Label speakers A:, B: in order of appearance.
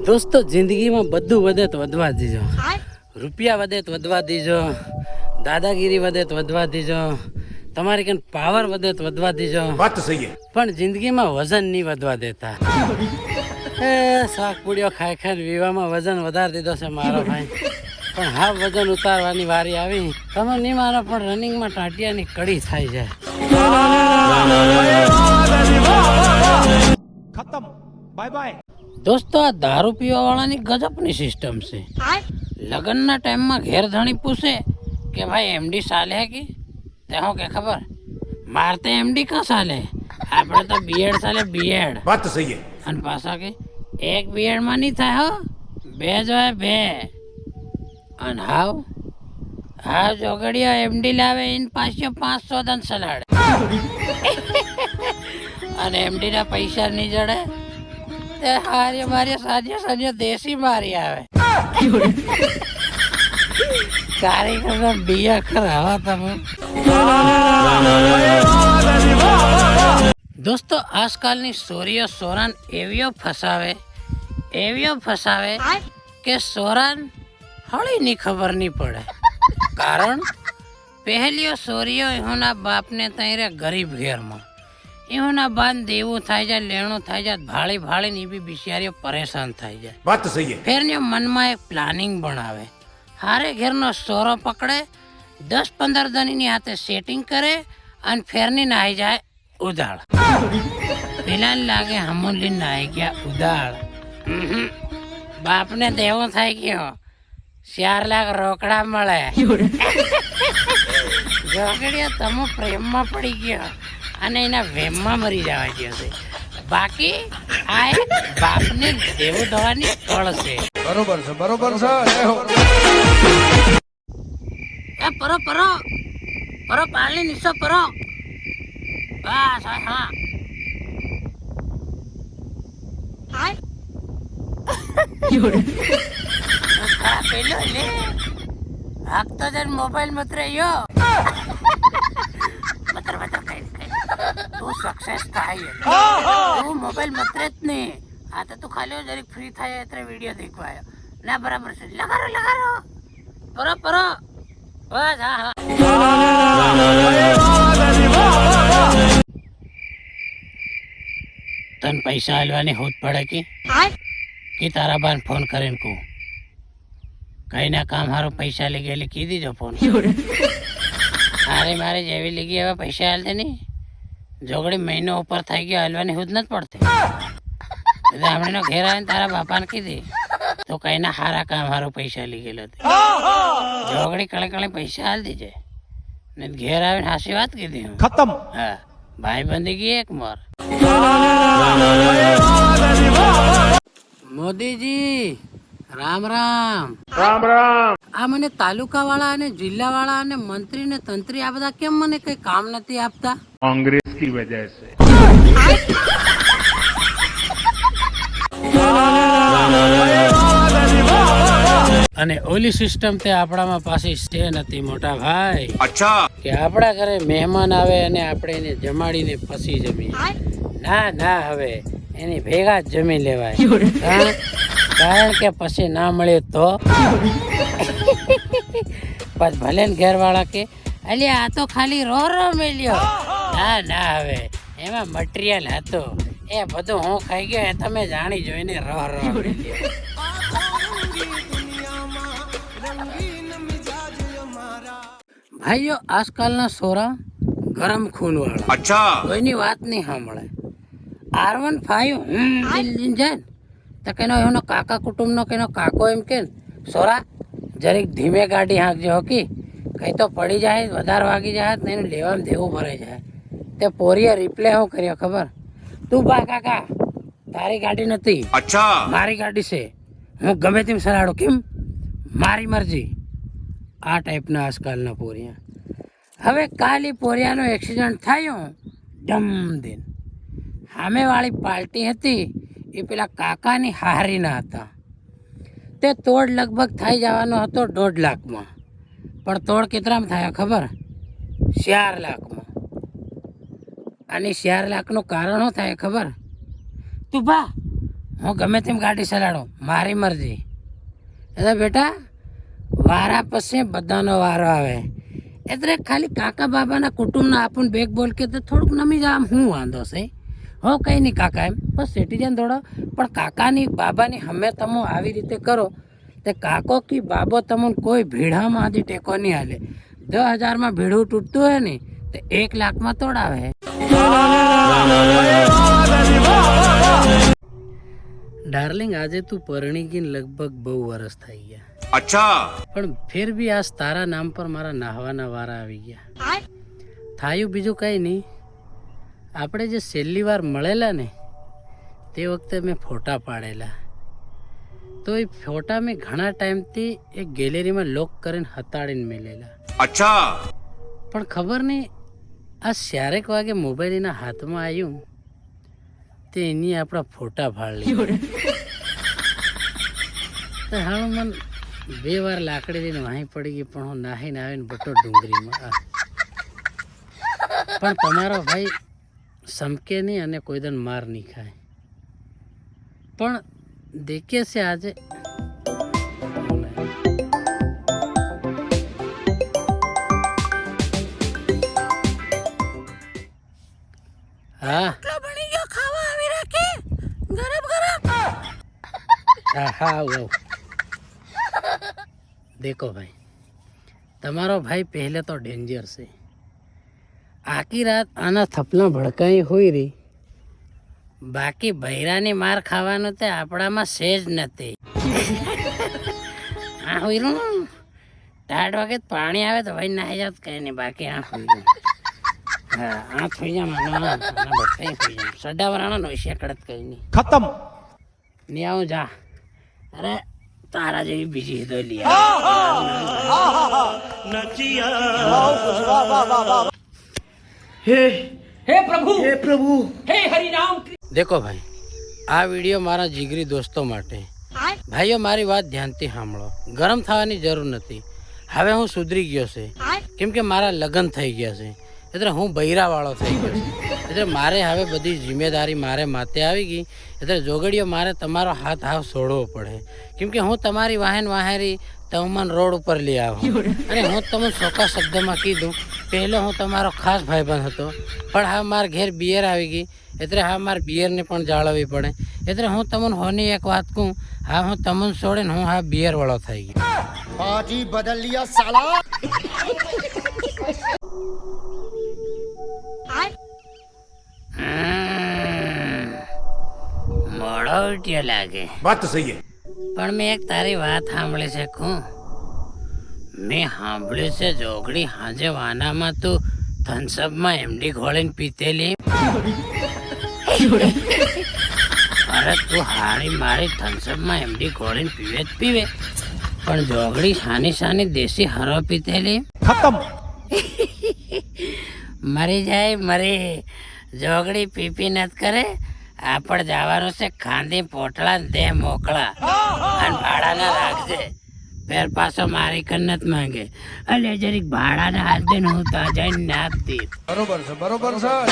A: દોસ્તો જિંદગીમાં બધું વધે તો વધવા દીજો, રૂપિયા વધે તો વધવા દીજો, દાદાગીરી વધે તો વધવા દીજો, તમારી કન પાવર વધે તો વધવા દીજો,
B: વાત તો સહી
A: પણ જિંદગીમાં વજન નહીં વધવા દેતા. એ શાક પૂડીઓ ખાઈ ખાઈને વિવામાં વજન વધારી દીધો છે મારો ભાઈ, પણ હા વજન ઉતારવાની વારી આવી. તમે નહીં માનો પણ રનિંગમાં ટાટિયાની કડી થાય છે.
B: ખતમ, બાય બાય.
A: દોસ્તો આ દારૂ પીવા વાળાની ગજબની સિસ્ટમ છે. લગ્નના ટાઈમમાં ઘેર ધણી પૂછે કે ભાઈ એમડી સાલે હે કે હું કે ખબર મારતે એમડી કા સાલે, આપણે તો બીએડ સાલે બીએડ.
B: વાત તો સહી
A: અને પાછા કે એક બીએડ માં નહીં થાય હો, બે જો હે બે. અને હાવ જોગડીઓ એમડી લાવે ઇન પાછો 500 દન સલાડ. અને એમડી ના પૈસા નહીં જડે તે હારી મારી સાજો દેશી મારી આવે. કારીગર બિયા ખરાવા તમે. દોસ્તો આજકાલની સોરીઓ સોરાન એવીઓ ફસાવે કે સોરાન હળીની ખબર નહીં પડે. કારણ પહેલીઓ સોરીઓ એહોના બાપને તૈરે ગરીબ ઘેરમાં, એહોના બાન દેવું થાય જાય, લેણું થાય જાય, ભાળી ને એ બી બિચારીઓ પરેશાન થાય જાય.
B: વાત તો સહી.
A: ફેરને મનમાં એક પ્લાનિંગ બનાવે, હારે ઘેરનો સોરો પકડે, 10-15 દનીની હાથે સેટિંગ કરે અને ફેરની નાહી જાય ઉદાળ. પેલા લાગે હમુલી નાહી ગયા ઉદાળ. બાપને દેવો થાય ગયો, 4 લાખ રોકડા મળે. જોગડીઓ તમે પ્રેમમાં પડી ગયો અને એના વેમમાં મરી જવા ગયો છે. બાકી આ એક બાપને દેવું થવાની ફળ છે.
B: બરોબર છે.
A: એ પરો પાલી નીચો પરો. બસ હા પેલો લે હાકતો જન મોબાઈલ મત રહ્યો. મતર કઈ તું સક્સેસ થાય, તું મોબાઈલ મત જ નહીં. આ તો તું ખાલી જરીક ફ્રી થાય એટલે વિડીયો દેખવાયો ના. બરાબર છે, લગારો પરો બસ હા. તન પૈસા હાલવાની હોત પડે કે તારા બાન ફોન કરીને કહું કઈ ના કામ હારો પૈસા લઈ ગયેલી કી દીજો ફોન. મારે જેવી લઈ ગઈ હવે પૈસા હાલતે નહીં. જોગડી મહિનો ઉપર થઈ ગયો, હાલવાની હોત નથી પડતી. હમણાં ઘેર આવીને તારા બાપાને કીધી તો કઈ ના હારા કામ હારો પૈસા લઈ ગયેલો. જોગડી કળે પૈસા હાલ દીજે ને ઘેર આવીને હાસી વાત કીધી.
B: ખતમ.
A: હા ભાઈ બંધી ગઈ એક મોર. મોદીજી રામ રામ. આ મને તાલુકા વાળા અને જિલ્લા વાળા અને મંત્રી ને તંત્રી આ બધા કેમ મને કઈ કામ નથી આપતા?
C: कांग्रेस की वजह से.
A: અને ઓલી સિસ્ટમ તે આપણામાં પાછી છે નથી મોટા ભાઈ.
B: અચ્છા.
A: કે આપણા ઘરે મહેમાન આવે અને આપણે એને જમાડીને પછી જમીએ. ના હવે એની ભેગા જ જમી લેવાય. કારણ કે પછી ના મળે તો પછી ભલે ને ઘર વાળા કે અલ્યા આ તો ખાલી રો મેલ્યો. ના હવે એમાં મટીરિયલ હતો, એ બધું હું ખાઈ ગયો એ તમે જાણી જોઈને રો મેલ્યો. ભાઈઓ આજકાલના સોરા ગરમ ખૂન વાળા.
B: અચ્છા.
A: કોઈની વાત નહીં સાંભળે. R15 જાય તો કેનો એનો કાકા કુટુંબનો કેનો કાકો એમ કે સોરા જરીક ધીમે ગાડી હાંકજો હોકી, કઈ તો પડી જાય વધારે વાગી જાય ને એનું લેવામાં દેવું ભરાઈ જાય. તે પોરીએ રિપ્લે શું કર્યો ખબર? તું બા કાકા તારી ગાડી નથી,
B: અચ્છા
A: મારી ગાડી છે, હું ગમે તેમ સલાડો, કેમ મારી મરજી. આ ટાઈપના આજકાલના પોરિયા. હવે કાલી પોરિયાનો એક્સિડન્ટ થયો ડમ દિન. સામેવાળી પાર્ટી હતી એ પેલા કાકાની હારીના હતા. તે તોડ લગભગ થઈ જવાનો હતો 1.5 લાખમાં, પણ તોડ કેટલામાં થયા ખબર? 4 લાખમાં. અને 4 લાખનું કારણ શું થાય ખબર? તું બા હું ગમે તેમ ગાડી ચલાડું, મારી મરજી. એટલે બેટા વારા પછી બધાનો વારો આવે. એટલે ખાલી કાકા બાબાના કુટુંબના આપણને બેગ બોલ કે તો થોડુંક નમી જાય, આમ હું વાંધો છે? હો કંઈ નહીં કાકા, એમ બસ સેટી જાય થોડો. પણ કાકાની બાબાની હમે તમે આવી રીતે કરો તે કાકો કી બાબો તમને કોઈ ભીડામાં આથી ટેકો નહીં હાલે. 10,000માં ભીડું તૂટતું હોય ને તો 1 લાખમાં તોડાવે. ડાર્લિંગ આજે તું પરણી ગઈ લગભગ બહુ વર્ષ થઈ ગયા. અચ્છા. પણ ફિર બી આજ તારા નામ પર મારા નાહવાના વારા આવી ગયા. થાયું બીજું કંઈ નહીં, આપણે જે છેલ્લી વાર મળેલા ને તે વખતે મેં ફોટા પાડેલા. તો એ ફોટા મેં ઘણા ટાઈમથી એક ગેલેરીમાં લોક કરીને હતાડીને મેલેલા. અચ્છા. પણ ખબર નહીં આ ચારેક વાગે મોબાઈલ એના હાથમાં આવ્યું તે એની આપણા ફોટા ફાડી લીધા. હાલ મને 2 વાર લાકડી લઈને વાહી પડી ગઈ, પણ હું નાહીને આવીને બટો ડુંગળીમાં. પણ તમારો ભાઈ સમકે નહીં અને કોઈ દન માર નહીં ખાય. પણ દેખીએ છે આજે હા હા. દેખો ભાઈ, તમારો ભાઈ પહેલે તો ડેન્જર છે. આખી રાત આના થપલા ભડકાઈ હોય રહી, બાકી બૈરાની માર ખાવાનું તે આપણામાં સેજ નથી. આ હોય રહ્યું ટાઢ વાગે પાણી આવે તો ભાઈ નાહી જાત કઈ નહીં, બાકી આ હોય રહ્યું. હા આ થઈ જા માનો ભટકાઈ થઈ જાય. સડાવરાણા નો શેકડત કઈ નહીં.
B: खत्म.
A: નહીં આવું જા. અરે તારા જેવી બીજી તો લી. દેખો ભાઈ, આ વિડીયો મારા જીગરી દોસ્તો માટે. ભાઈઓ મારી વાત ધ્યાનથી સાંભળો. ગરમ થવાની જરૂર નથી. હવે હું સુધરી ગયો છે, કેમ કે મારા લગ્ન થઈ ગયા છે. એટલે હું બૈરાવાળો થઈ ગયો છું. એટલે મારે હવે બધી જિમ્મેદારી મારે માથે આવી ગઈ. એટલે જોગડીઓ મારે તમારો હાથ હાવ છોડવો પડે, કેમ કે હું તમારી વાહેરી તમન રોડ ઉપર લઈ આવું. અને હું તમને ચોખ્ખા શબ્દમાં કીધું, પહેલો હું તમારો ખાસ ભાઈબંધ હતો, પણ હવે મારા ઘેર બિયર આવી ગઈ. એટલે હા મારે બિયરને પણ જાળવવી પડે. એટલે હું તમને હોની એક વાત કહું, હા હું તમને છોડીને હું હા બિયર વાળો થઈ ગયો.
D: पार्टी बदल लिया साला।
A: મોડો ઉઠ્યો લાગે.
B: बात तो सही है.
A: પણ મેં એક તારી વાત સાંભળી છે. મેં સાંભળ્યું છે જોગડી હાજે વાનામાં તું થમ્સઅપમાં એમડી ઘોળીને પીતેલી. અરે તું હારી મારી થમ્સઅપમાં એમડી ઘોળીને પીવે જ પીવે, પણ જોગડી સાની દેશી હરો પીતેલી.
B: खत्म.
A: મરી જાય મરી. જોગડી પીપી નત કરે. આપણ જવાનું છે ખાંધી પોટલા દે મોકળા અને ભાડાના રાખજે. ફેર પાછો મારી કન્નત માંગે. અલે જરીક ભાડાના હાથ દે હું તો જઈને નાખતી.
B: बरोबर सर.